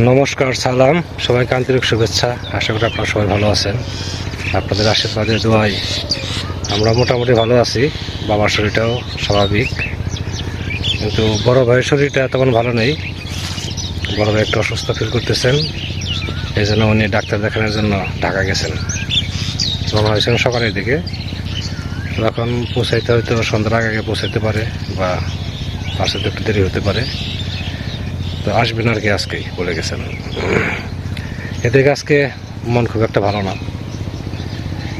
নমস্কার, সালাম, সবাইকে আন্তরিক শুভেচ্ছা। আশা করি আপনারা সবাই ভালো আছেন। আপনাদের আশীর্বাদের দোয়ায় আমরা মোটামুটি ভালো আছি। বাবার শরীরটাও স্বাভাবিক, কিন্তু বড় ভাইয়ের শরীরটা তেমন ভালো নেই। বড় ভাই একটু অসুস্থ ফিল করতেছেন, এই জন্য উনি ডাক্তার দেখানোর জন্য ঢাকা গেছেন। রওনা হয়েছেন সকালের দিকে। এখন পৌঁছাইতে হয়তো সন্ধ্যার আগে পৌঁছাইতে পারে, বা পৌঁছাতে একটু দেরি হতে পারে। তো আসবেন আর কি, আজকেই বলে গেছেন। এদিকে আজকে মন খুব একটা ভালো না,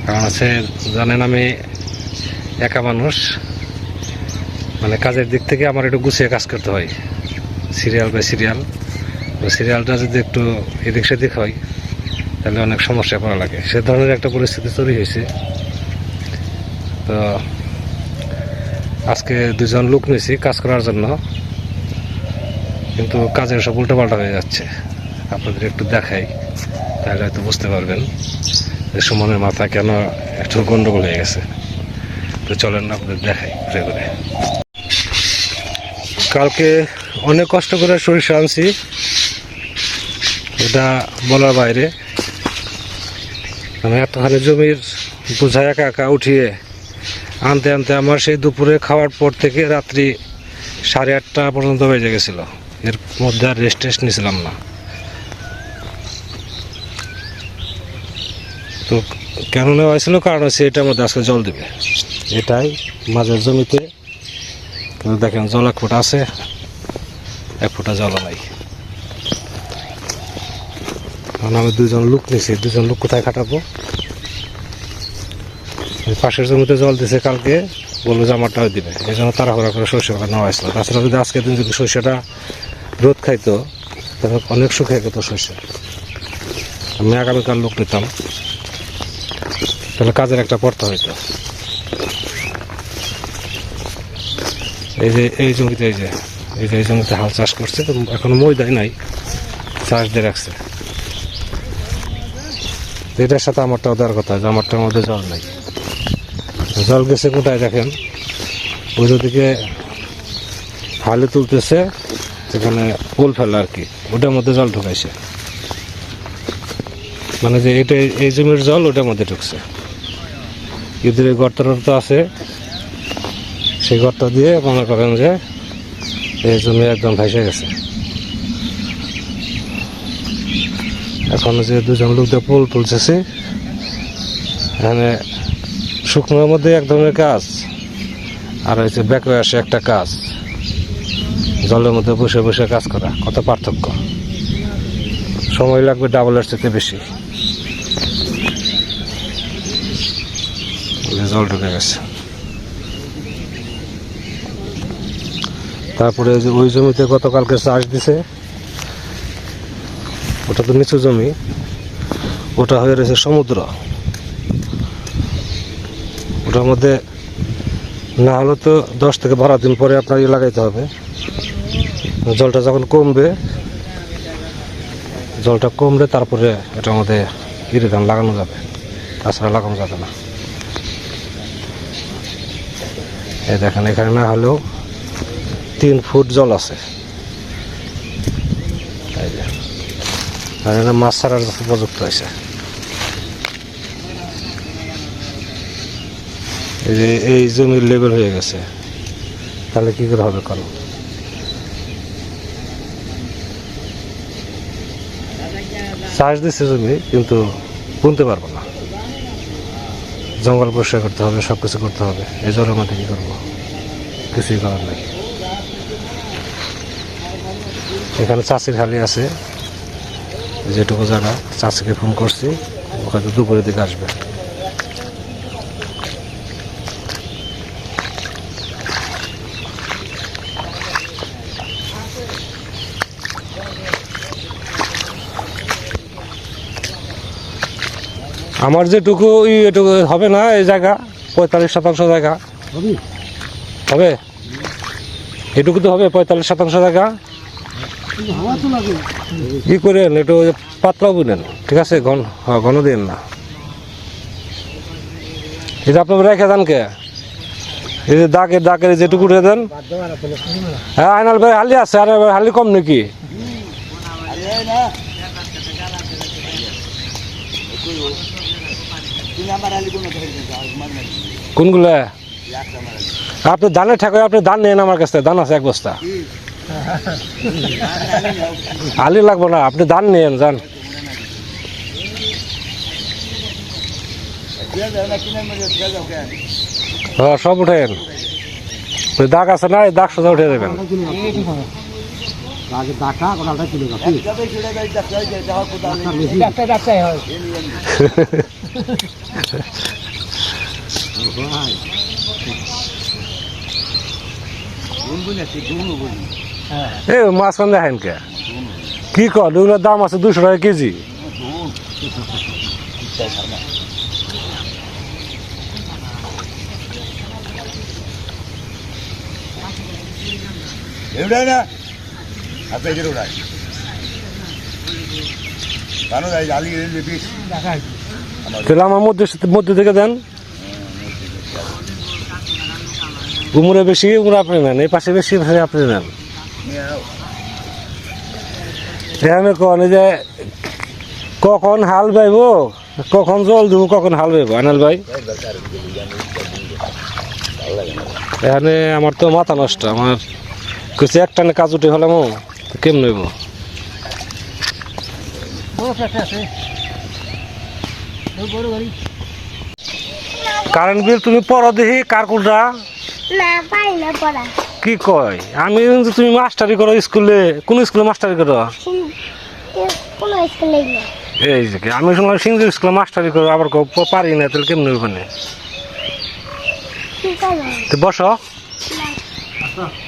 কারণ আছে জানেন আমি একা মানুষ, মানে কাজের দিক থেকে আমার একটু গুছিয়ে কাজ করতে হয়, সিরিয়াল বাই সিরিয়াল। তো সিরিয়ালটা যদি একটু এদিক সেদিক হয় তাহলে অনেক সমস্যা পড়া লাগে। সে ধরনের একটা পরিস্থিতি তৈরি হয়েছে। তো আজকে দুজন লোক নিয়েছি কাজ করার জন্য, কিন্তু কাজের সব উল্টোপাল্টা হয়ে যাচ্ছে। আপনাদের একটু দেখাই, তাহলে হয়তো বুঝতে পারবেন যে সুমনের মাথা কেন একটু গন্ডগোল হয়ে গেছে। তো চলেন না, আপনাদের দেখাই ঘুরে ঘুরে। কালকে অনেক কষ্ট করে সরিষা আনছি, এটা বলার বাইরে। আমি এতখানি জমির বোঝা একা একা উঠিয়ে আনতে আনতে আমার সেই দুপুরে খাওয়ার পর থেকে রাত্রি 8:30 পর্যন্ত বেজে গেছিল। এর মধ্যে আর রেস্ট নিয়েছিলাম না। তো কেন নেওয়া হয়েছিল, কারণ হচ্ছে এটার মধ্যে আজকে জল দেবে। এটাই মাঝের জমিতে দেখেন জল 1 ফুট আছে, 1 ফুটা জলও নাই। কারণ আমি 2জন লোক নিয়েছি, 2জন লোক কোথায় খাটাবো? পাশের জমিতে জল দিছে কালকে, বললো যে আমারটাও দিবে, এই জন্য তাড়াহুড়া করে সরষে নেওয়া হয়েছিল। তাছাড়া যদি আজকের দিন যদি সরষেটা রোদ খাইতো তাহলে অনেক শুকিয়ে যেত সরষে। আমি আগামীকাল লোক নিতাম, তাহলে কাজের একটা পড়তে হইতো। এই জমিতে এই জমিতে হাল চাষ করছে, এখনো ময়দাই নাই, চাষ দিয়ে রাখছে। এটার সাথে আমারটাও দেওয়ার কথা, যে আমারটার মধ্যে জল নাই। জল গেছে কোথায় দেখেন, ওই দিকে হালে তুলতেছে, সেখানে পোল ফেলা আর কি, ওটার মধ্যে জল ঢুকাইছে। মানে যে এটা এই জমির জল ওটার মধ্যে ঢুকছে। ঈদের গর্ত আছে, সেই গর্ত দিয়ে মনে করেন যে এই জমি একদম ভেসে গেছে। এখন যে 2জন লোক দিয়ে পোল তুলতেছি, এখানে শুকনোর মধ্যে এক ধরনের কাজ, আর হচ্ছে ব্যাকে আসে একটা কাজ। জলের মধ্যে বসে বসে কাজ করা, কত পার্থক্য। সময় লাগবে ডাবলের চেয়ে বেশি। জল ঢুকে গেছে। তারপরে যে ওই জমিতে গতকালকে চাষ দিছে, ওটা তো নিচু জমি, ওটা হয়ে রয়েছে সমুদ্র। ওটার মধ্যে না হলে তো 10 থেকে 12 দিন পরে আপনার লাগাইতে হবে। জলটা যখন কমবে, তারপরে এটার মধ্যে ধান লাগানো যাবে, তাছাড়া লাগানো যাবে না। এই দেখেন, এখানে না হলেও 3 ফুট জল আছে। মাছ ছাড়ার উপযুক্ত হয়েছে। এই জমির লেভেল হয়ে গেছে, তাহলে কি করে হবে? কারণ চাষ দিচ্ছে জমি, কিন্তু বুনতে পারবো না। জঙ্গল পরিষ্কার করতে হবে, সবকিছু করতে হবে। এই জলের মধ্যে কি করবো? কিছুই করার নেই। এখানে চাষির খালি আছে যেটুকু জায়গা, চাষিকে ফোন করছি, হয়তো দুপুরের দিকে আসবে। আমার যেটুকু এটুকু হবে না, এই জায়গা 45% জায়গা হবে, এটুকু তো হবে। 45% জায়গা কি করেন, একটু পাতলাও বুনেন, ঠিক আছে? ঘন দিন না। এই যে আপনার রেখে দেন কে, এই যে দাগের যেটুকু উঠে দেন। হ্যাঁ, আইনাল ভাই হালি আছে, আর হালি কম নাকি? কোনগুলা? আপনি ধানের ঠাকুর, আপনি ধান নেন আমার কাছ থেকে, ধান আছে 1 বস্তা। আলি লাগবো না, আপনি ধান নেন যান। হ্যাঁ সব উঠেন, দাগ আছে না, দাগ সোজা উঠে দেবেন। এই মাছ দেখেন কে কি কর, এগুলোর দাম আছে 200 টাকা কেজি। তাহলে আমার মধ্যে থেকে দেন। উমরে বেশি, উমরে আপনি নেন, এই পাশে বেশি আপনি নেন। এখানে কোন যে কখন হাল বাইব, কখন জল দেবো, কখন হাল বাইব আনাল ভাই। এখানে আমার তো মাথা নষ্ট, আমার কিছু একটানে কাজ উঠে হলাম, কেমন হইব? কারেন্ট বিল তুমি পড়ো দেখি, কার কোনটা কি কয়? আমি তুমি মাস্টারি করো স্কুলে, কোন স্কুলে মাস্টারি করো? এই যে আমি শুনলাম সিংহ স্কুলে মাস্টারি করো, আবার পারি না, তাহলে কেমন হইব? বসো,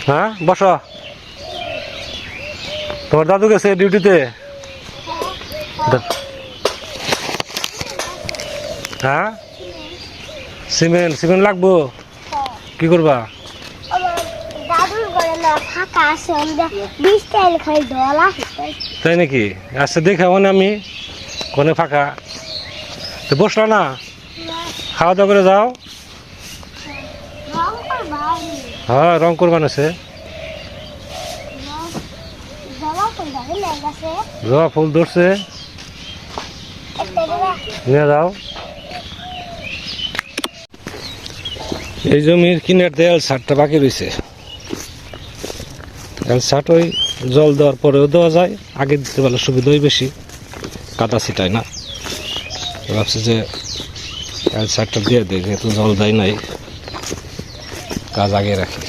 হ্যাঁ বসো। তোমার দাদু গেছে ডিউটিতে? হ্যাঁ সিমেন্ট সিমেন্ট লাগবো, কি করবা? তাই নাকি? আচ্ছা দেখে মানে আমি কোনে ফাঁকা, তো বসলো না, খাওয়া দাওয়া করে যাও। হ্যাঁ রং করবান আছে, জবা ফুল ধরছে, নিয়ে যাও। এই জমির কিনার দেয়াল ছাদটা বাকি রয়েছে, ছাদ ওই জল দেওয়ার পরেও দেওয়া যায়, আগে দিতে পারলে সুবিধাই বেশি, কাদা ছিটায় না। ভাবছি যে ছাদটা দিয়ে দেয়, যেহেতু জল দেয় নাই, কাজ আগে রাখি।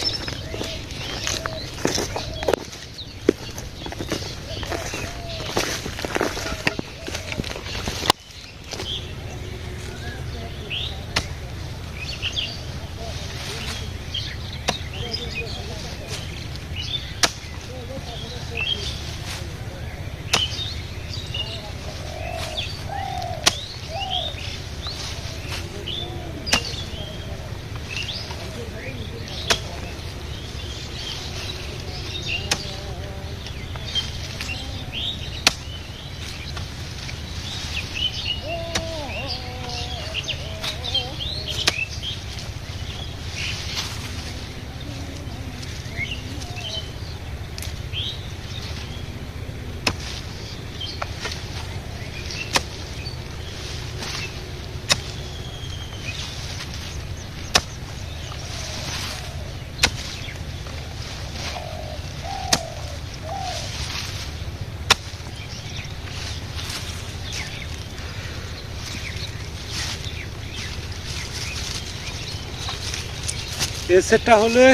এই সেটটা হলে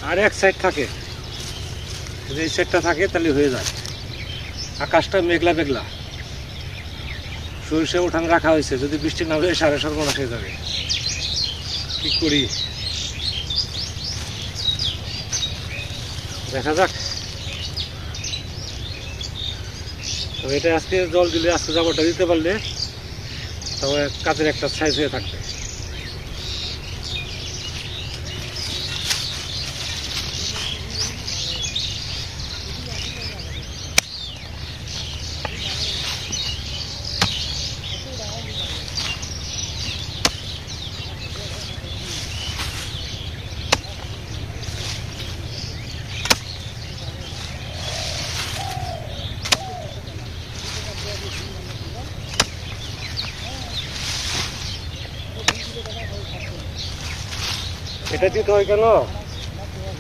আর এক সাইড থাকে, যদি এই সেটটা থাকে তাহলে হয়ে যায়। আকাশটা মেঘলা মেঘলা, সরিষা উঠান রাখা হয়েছে, যদি বৃষ্টি না হয়ে সাড়ে সর্বনাশ হয়ে যাবে, কি করি দেখা যাক। তবে এটা আজকে জল দিলে, আজকে জাবরটা দিতে পারলে তবে কাজের একটা সাইজ হয়ে থাকবে। এটা দিতে হয় কেন,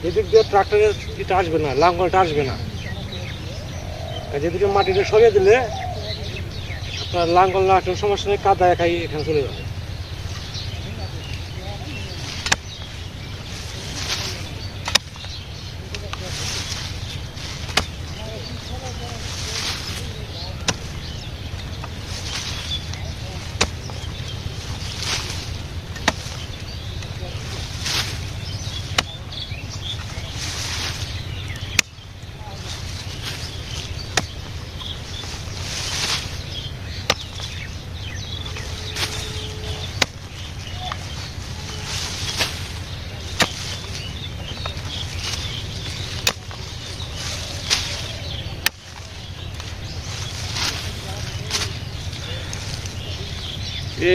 এদিক দিয়ে ট্রাক্টরের এটা আসবে না, লাঙ্গলটা আসবে না। যেদিকে মাটিটা সরিয়ে দিলে আপনার লাঙ্গল না আসার সমস্যা নেই, কাদা একাই এখানে চলে যাবে।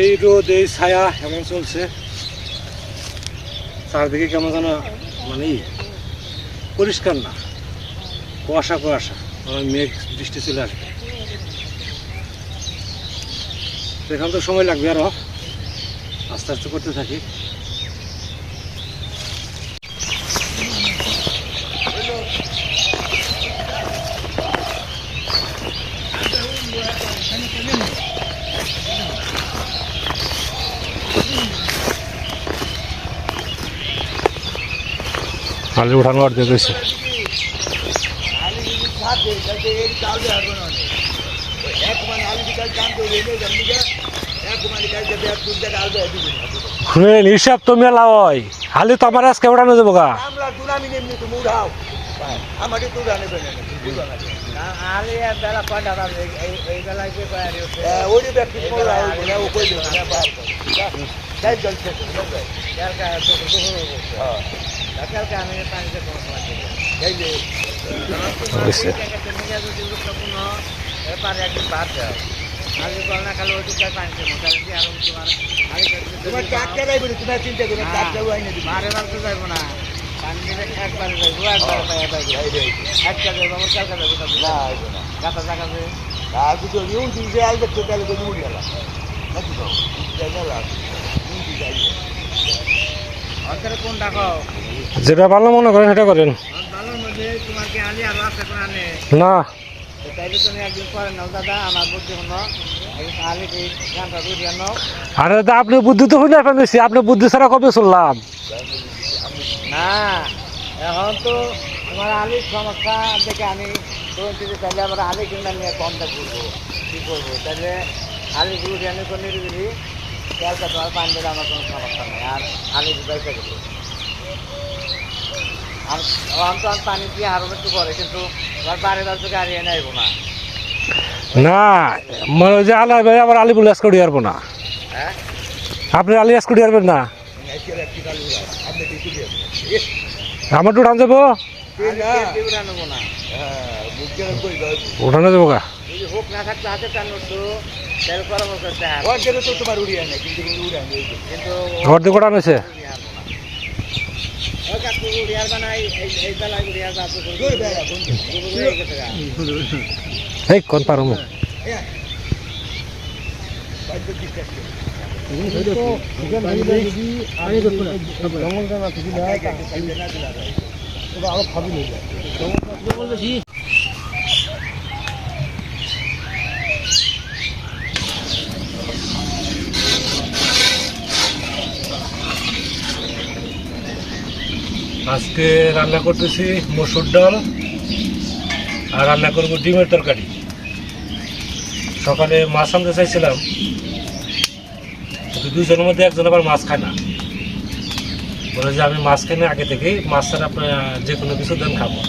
এই রোদ, এই ছায়া এমন চলছে, চারদিকে কেমন যেন মানে পরিষ্কার না, কুয়াশা কুয়াশা, মেঘ বৃষ্টি চলে আসবে। এখানে তো সময় লাগবে, আরো আস্তে আস্তে করতে থাকি। আলু উঠানো আর দিয়ে গেছে। হিসাব তো মেলা হয়, আলু তো আমার আজকে উঠানো যাবো গা। যেটা ভালো মনে করেন সেটা করেন না। আরে দাদা, আপনি বুদ্ধি তো শুনে ফেলেছি, আপনি বুদ্ধি ছাড়া কবে শুনলাম না। এখন তো তোমার আলির সমস্যা দেখে আমি তাহলে আবার আলি কিনা নিয়ে কমটা করবো, কী করবো? তাহলে আলিগুলো জ্ঞানী করে নিরিবিলি তেলটা তোমার পানি দিলে আমার কোনো সমস্যা নেই, আর আলি বেঁচে গেল। আর তো আমি পানি দিয়ে আরও একটু করে, কিন্তু তোমার বাড়ি বাড়িতে গাড়ি এনে আইব না। না মানে যে আলা ভাই আবার আলি বলে আজকে উঠিয়ে পারবো না। হ্যাঁ, আপনি আলি আজকে উঠিয়ে পারবেন না, আমার তো উঠান যাবো, উঠানো যাবো গা। হোক না থাকতে হাতে টান তো তেল পরামর্শ তো তোমার উড়িয়ে নেই, কিন্তু অর্ধেক উঠানো হয়েছে। এই কোন পারো আজকে রান্না করতেছি মসুর ডাল আর রান্না করবো ডিমের তরকারি। সকালে মাছ আনতে চাইছিলাম, কিন্তু দুজনের মধ্যে একজন আবার মাছ খায় না, বলে যে আমি মাছ খাই না, আগে থেকেই মাছ ছাড়া আপনার যে কোনো কিছু দেন খাবো,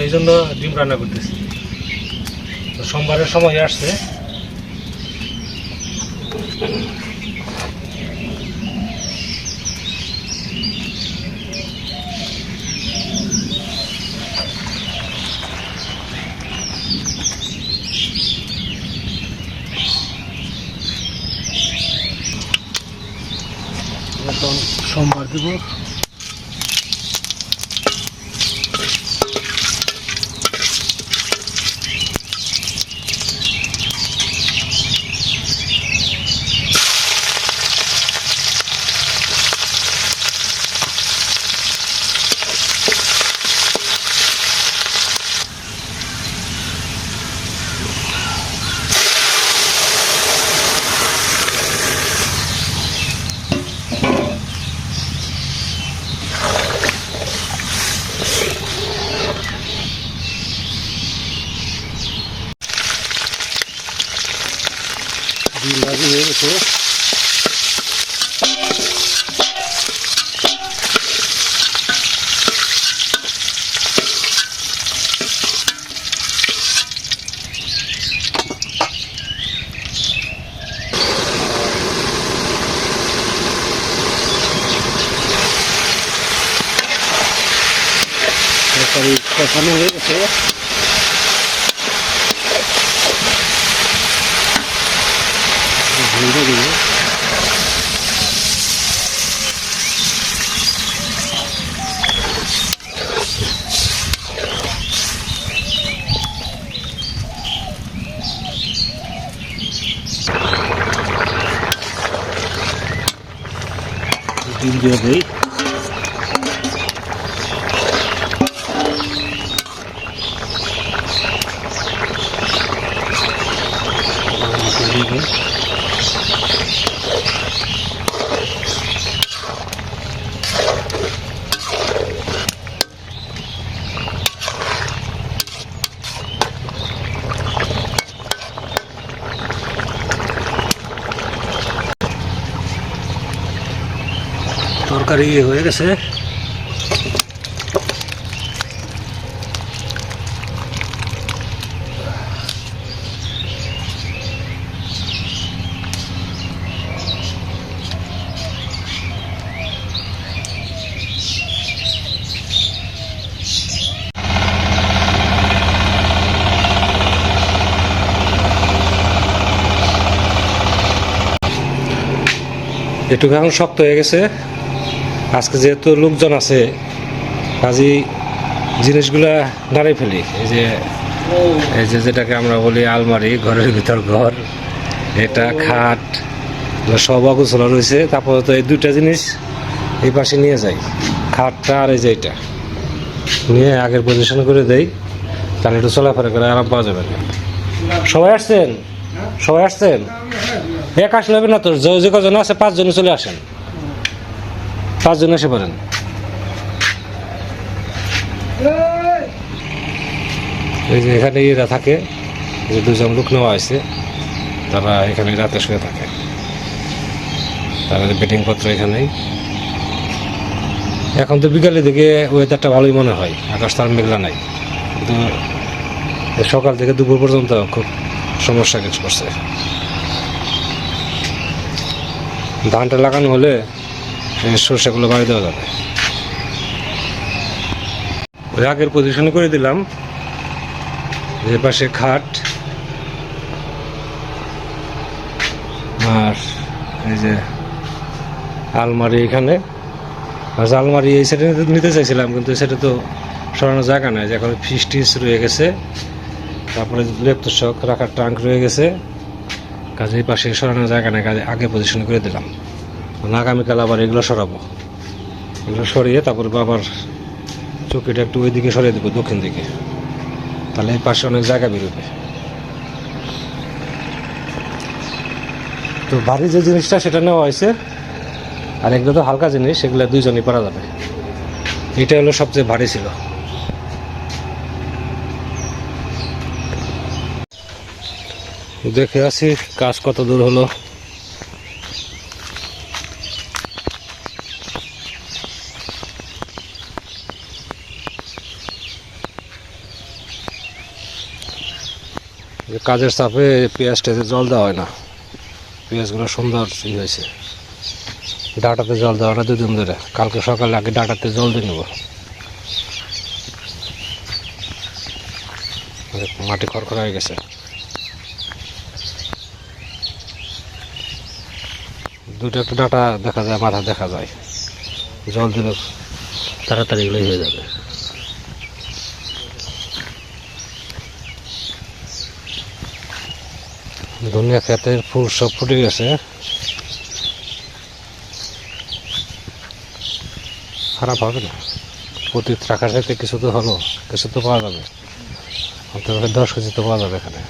এই জন্য ডিম রান্না করতেছি। সোমবারের সময় আসছে, সোমবার দেব। গেছে। তরকারি কষানো হয়ে গেছে। ভেজে দিব। ডিম দিয়ে দিই। তরকারি হয়ে গেছে। একটু এখন শক্ত হয়ে গেছে। আজকে যেহেতু লোকজন আছে, কাজেই জিনিসগুলা দাঁড়িয়ে ফেলি। এই যে যেটাকে আমরা বলি আলমারি, ঘরের ভিতর ঘর, এটা খাট, সব অগোছলা রয়েছে। তারপরে তো এই দুইটা জিনিস এই পাশে নিয়ে যাই, খাটটা আর এই যে এটা নিয়ে আগের পজিশন করে দেই, তাহলে একটু চলাফেরা করে আরাম পাওয়া যাবে। সবাই আসছেন? সবাই আসছেন? এক আসলে হবে না তো, যে কজন আছে 5 জনে চলে আসেন, 5 জন এসে পড়েন। এই যে এখানে এরা থাকে, যে 2 জন লোক নেওয়া হয়েছে, তারা এখানে রাতে শুয়ে থাকে। তাদের বেডিং পত্র এখানেই। এখন তো বিকালের দিকে ওয়েদারটা ভালোই মনে হয়, আকাশ তার মেঘলা নাই, কিন্তু সকাল থেকে দুপুর পর্যন্ত খুব সমস্যা কিছু করছে। ধানটা লাগানো হলে সরষেগুলো বাড়ি দেওয়া যাবে। ওই আগের পজিশনে করে দিলাম। এর পাশে খাট আর এই যে আলমারি এখানে। আর আলমারি এই সাইডে নিতে চাইছিলাম, কিন্তু সেটা তো সরানোর জায়গা নাই। এখন ফ্রিজ টিজ রয়ে গেছে, তারপরে লেপতোষক রাখার ট্রাঙ্ক রয়ে গেছে, কাজে এই পাশে সরানোর জায়গা নাই, কাজে আগে পজিশন করে দিলাম। আগামীকাল আবার এগুলো সরাবো। এগুলো সরিয়ে তারপরে বাবার চৌকিটা একটু ওই দিকে সরিয়ে দেবো, দক্ষিণ দিকে, তাহলে এই পাশে অনেক জায়গা বেরোবে। তো ভারী যে জিনিসটা সেটা নেওয়া হয়েছে, আর এগুলো তো হালকা জিনিস, সেগুলো 2 জনই পারা যাবে। এটা হলো সবচেয়ে ভারী ছিল। দেখে আসি কাজ কত দূর হলো। কাজের চাপে পেঁয়াজ টেজে জল দেওয়া হয় না, পেঁয়াজগুলো সুন্দর হয়েছে। ডাটাতে জল দেওয়া না 2 দিন ধরে, কালকে সকালে আগে ডাটাতে জল দিয়ে নেব। মাটি খড়খড়া হয়ে গেছে। 2টা একটা ডাটা দেখা যায়, মাথা দেখা যায়, জল দিলে তাড়াতাড়ি এগুলোই হয়ে যাবে। ধনিয়া ক্ষেতের ফুল সব ফুটে গেছে। খারাপ হবে না, পতিত রাখার সাথে কিছু তো হলো, কিছু তো পাওয়া যাবে। 10 কেজি তো পাওয়া যাবে এখানে।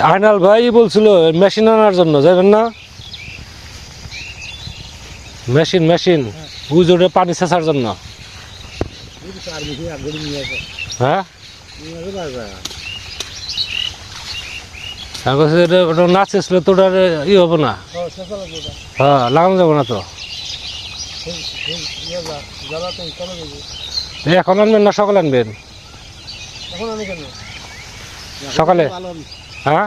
আয়নাল ভাই বলছিল মেশিন আনার জন্য, যাবেন না? মেশিন উজোরে পানি সেচার জন্য। হ্যাঁ আমি বলছি ওটা না চেষ্টা তো ওটা ই হবে না। হ্যাঁ লাগানো যাবো না তো। এখন আনবেন না সকালে আনবেন? সকালে হ্যাঁ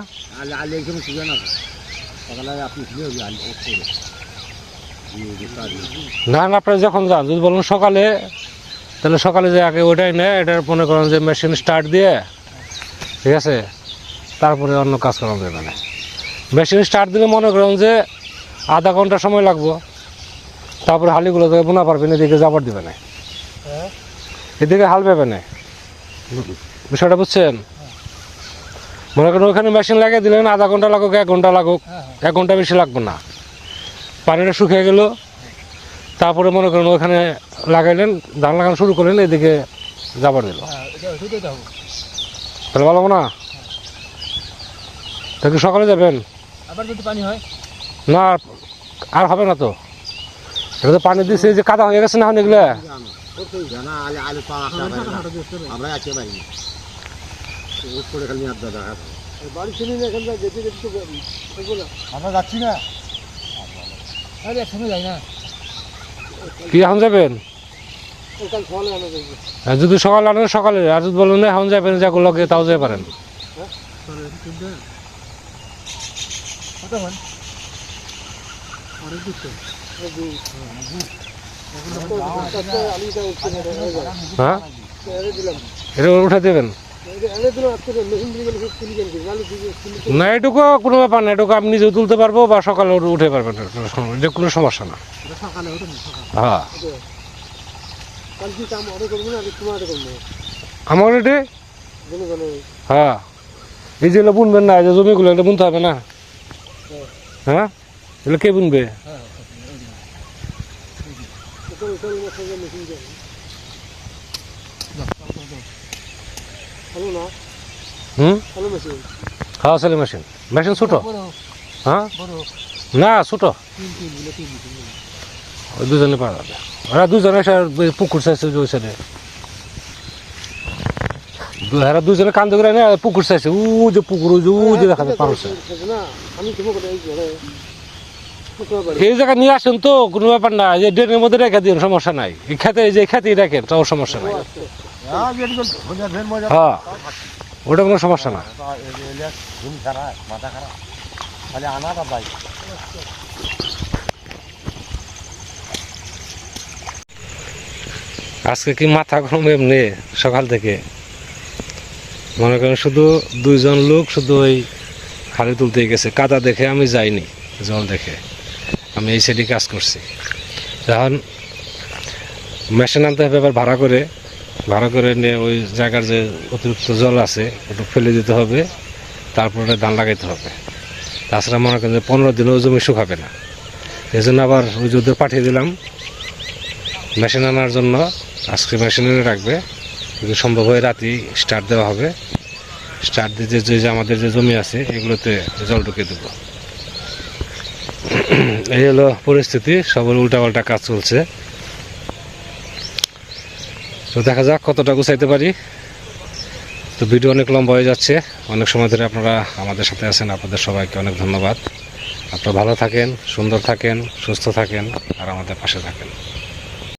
না না আপনারা যখন যান যদি বলুন সকালে, তাহলে সকালে যে আগে ওইটাই নেয়, এটার মনে করেন যে মেশিন স্টার্ট দিয়ে, ঠিক আছে, তারপরে অন্য কাজ করা যাবে না। মেশিন স্টার্ট দিলে মনে করেন যে আধা ঘন্টা সময় লাগবো, তারপরে হালিগুলো তো বোনা পারবেন, এদিকে জাবার দিবে না, এদিকে হাল পাবে না। বিষয়টা বুঝছেন? মনে করেন ওখানে মেশিন লাগিয়ে দিলেন, আধা ঘন্টা লাগুক 1 ঘন্টা লাগুক, 1 ঘন্টা বেশি লাগবে না। পানিটা শুকিয়ে গেল, তারপরে মনে করেন ওখানে লাগাইলেন, ধান লাগানো শুরু করলেন, এদিকে জাবার দিল, তাহলে ভালো না? তা কি সকালে যাবেন? আবার যদি পানি হয় না আর হবে না তো, এটা তো পানি দিচ্ছে যে কাদা হয়ে গেছে না এগুলো। আমরা যাচ্ছি না, আরে একসঙ্গে যাই না। কি এখন যাবেন? আর যদি সকালে আনেন সকালে, আর যদি বলেন না এখন যাবেন, যা করলো তাও যেতে পারেন। হ্যাঁ এটা উঠে দেবেন না, এটুকু কোনো ব্যাপার না, এটুকু আপনি নিজেও তুলতে পারবো বা সকালে উঠে পারবেন, এটা কোনো সমস্যা না। হ্যাঁ আমার এটি হ্যাঁ এই যেগুলো বুনবেন না, এই যে জমিগুলো এটা বুনতে হবে না। হ্যাঁ এগুলো কে বুনবে? হুম হ্যাঁ সেলাই মেশিন, মেশিন ছোটো। হ্যাঁ না ছোটো, ওই দুজনে পাওয়া যাবে। ওরা দুজনে পুকুর চাইছে ওই সাইডে, এরা দুজনে কান্দ করে না পুকুর চাইছে, ও যে পুকুর ওই যে দেখা যায় পারছে। এই জায়গা নিয়ে আসেন তো, কোনো ব্যাপার না, যে ড্রেনের মধ্যে রেখে দিন, সমস্যা নাই। এই খেতে যে খেতেই রাখেন, তাও সমস্যা নাই। হ্যাঁ ওটা কোনো সমস্যা না। আজকে কি মাথা গরম এমনি সকাল থেকে, মনে করেন শুধু 2 জন লোক শুধু ওই খালি তুলতে গেছে, কাদা দেখে আমি যাইনি, জল দেখে আমি এই সাইডে কাজ করছি। এখন মেশিন আনতে হবে, এবার ভাড়া করে নিয়ে ওই জায়গার যে অতিরিক্ত জল আছে ওটা ফেলে দিতে হবে, তারপরে ধান লাগাইতে হবে। তাছাড়া মনে করেন যে 15 দিনও জমি শুকাবে না, এই জন্য আবার ওই যুদ্ধে পাঠিয়ে দিলাম মেশিন আনার জন্য। আজকে মেশিন এনে রাখবে, যদি সম্ভব হয় রাতেই স্টার্ট দেওয়া হবে। স্টার্ট দিয়ে যে আমাদের যে জমি আছে এগুলোতে জল ঢুকিয়ে দেবো। এই হলো পরিস্থিতি, সবার উল্টাপাল্টা কাজ চলছে। তো দেখা যাক কতটা গুছাইতে পারি। তো ভিডিও অনেক লম্বা হয়ে যাচ্ছে, অনেক সময় ধরে আপনারা আমাদের সাথে আছেন, আপনাদের সবাইকে অনেক ধন্যবাদ। আপনারা ভালো থাকেন, সুন্দর থাকেন, সুস্থ থাকেন আর আমাদের পাশে থাকেন।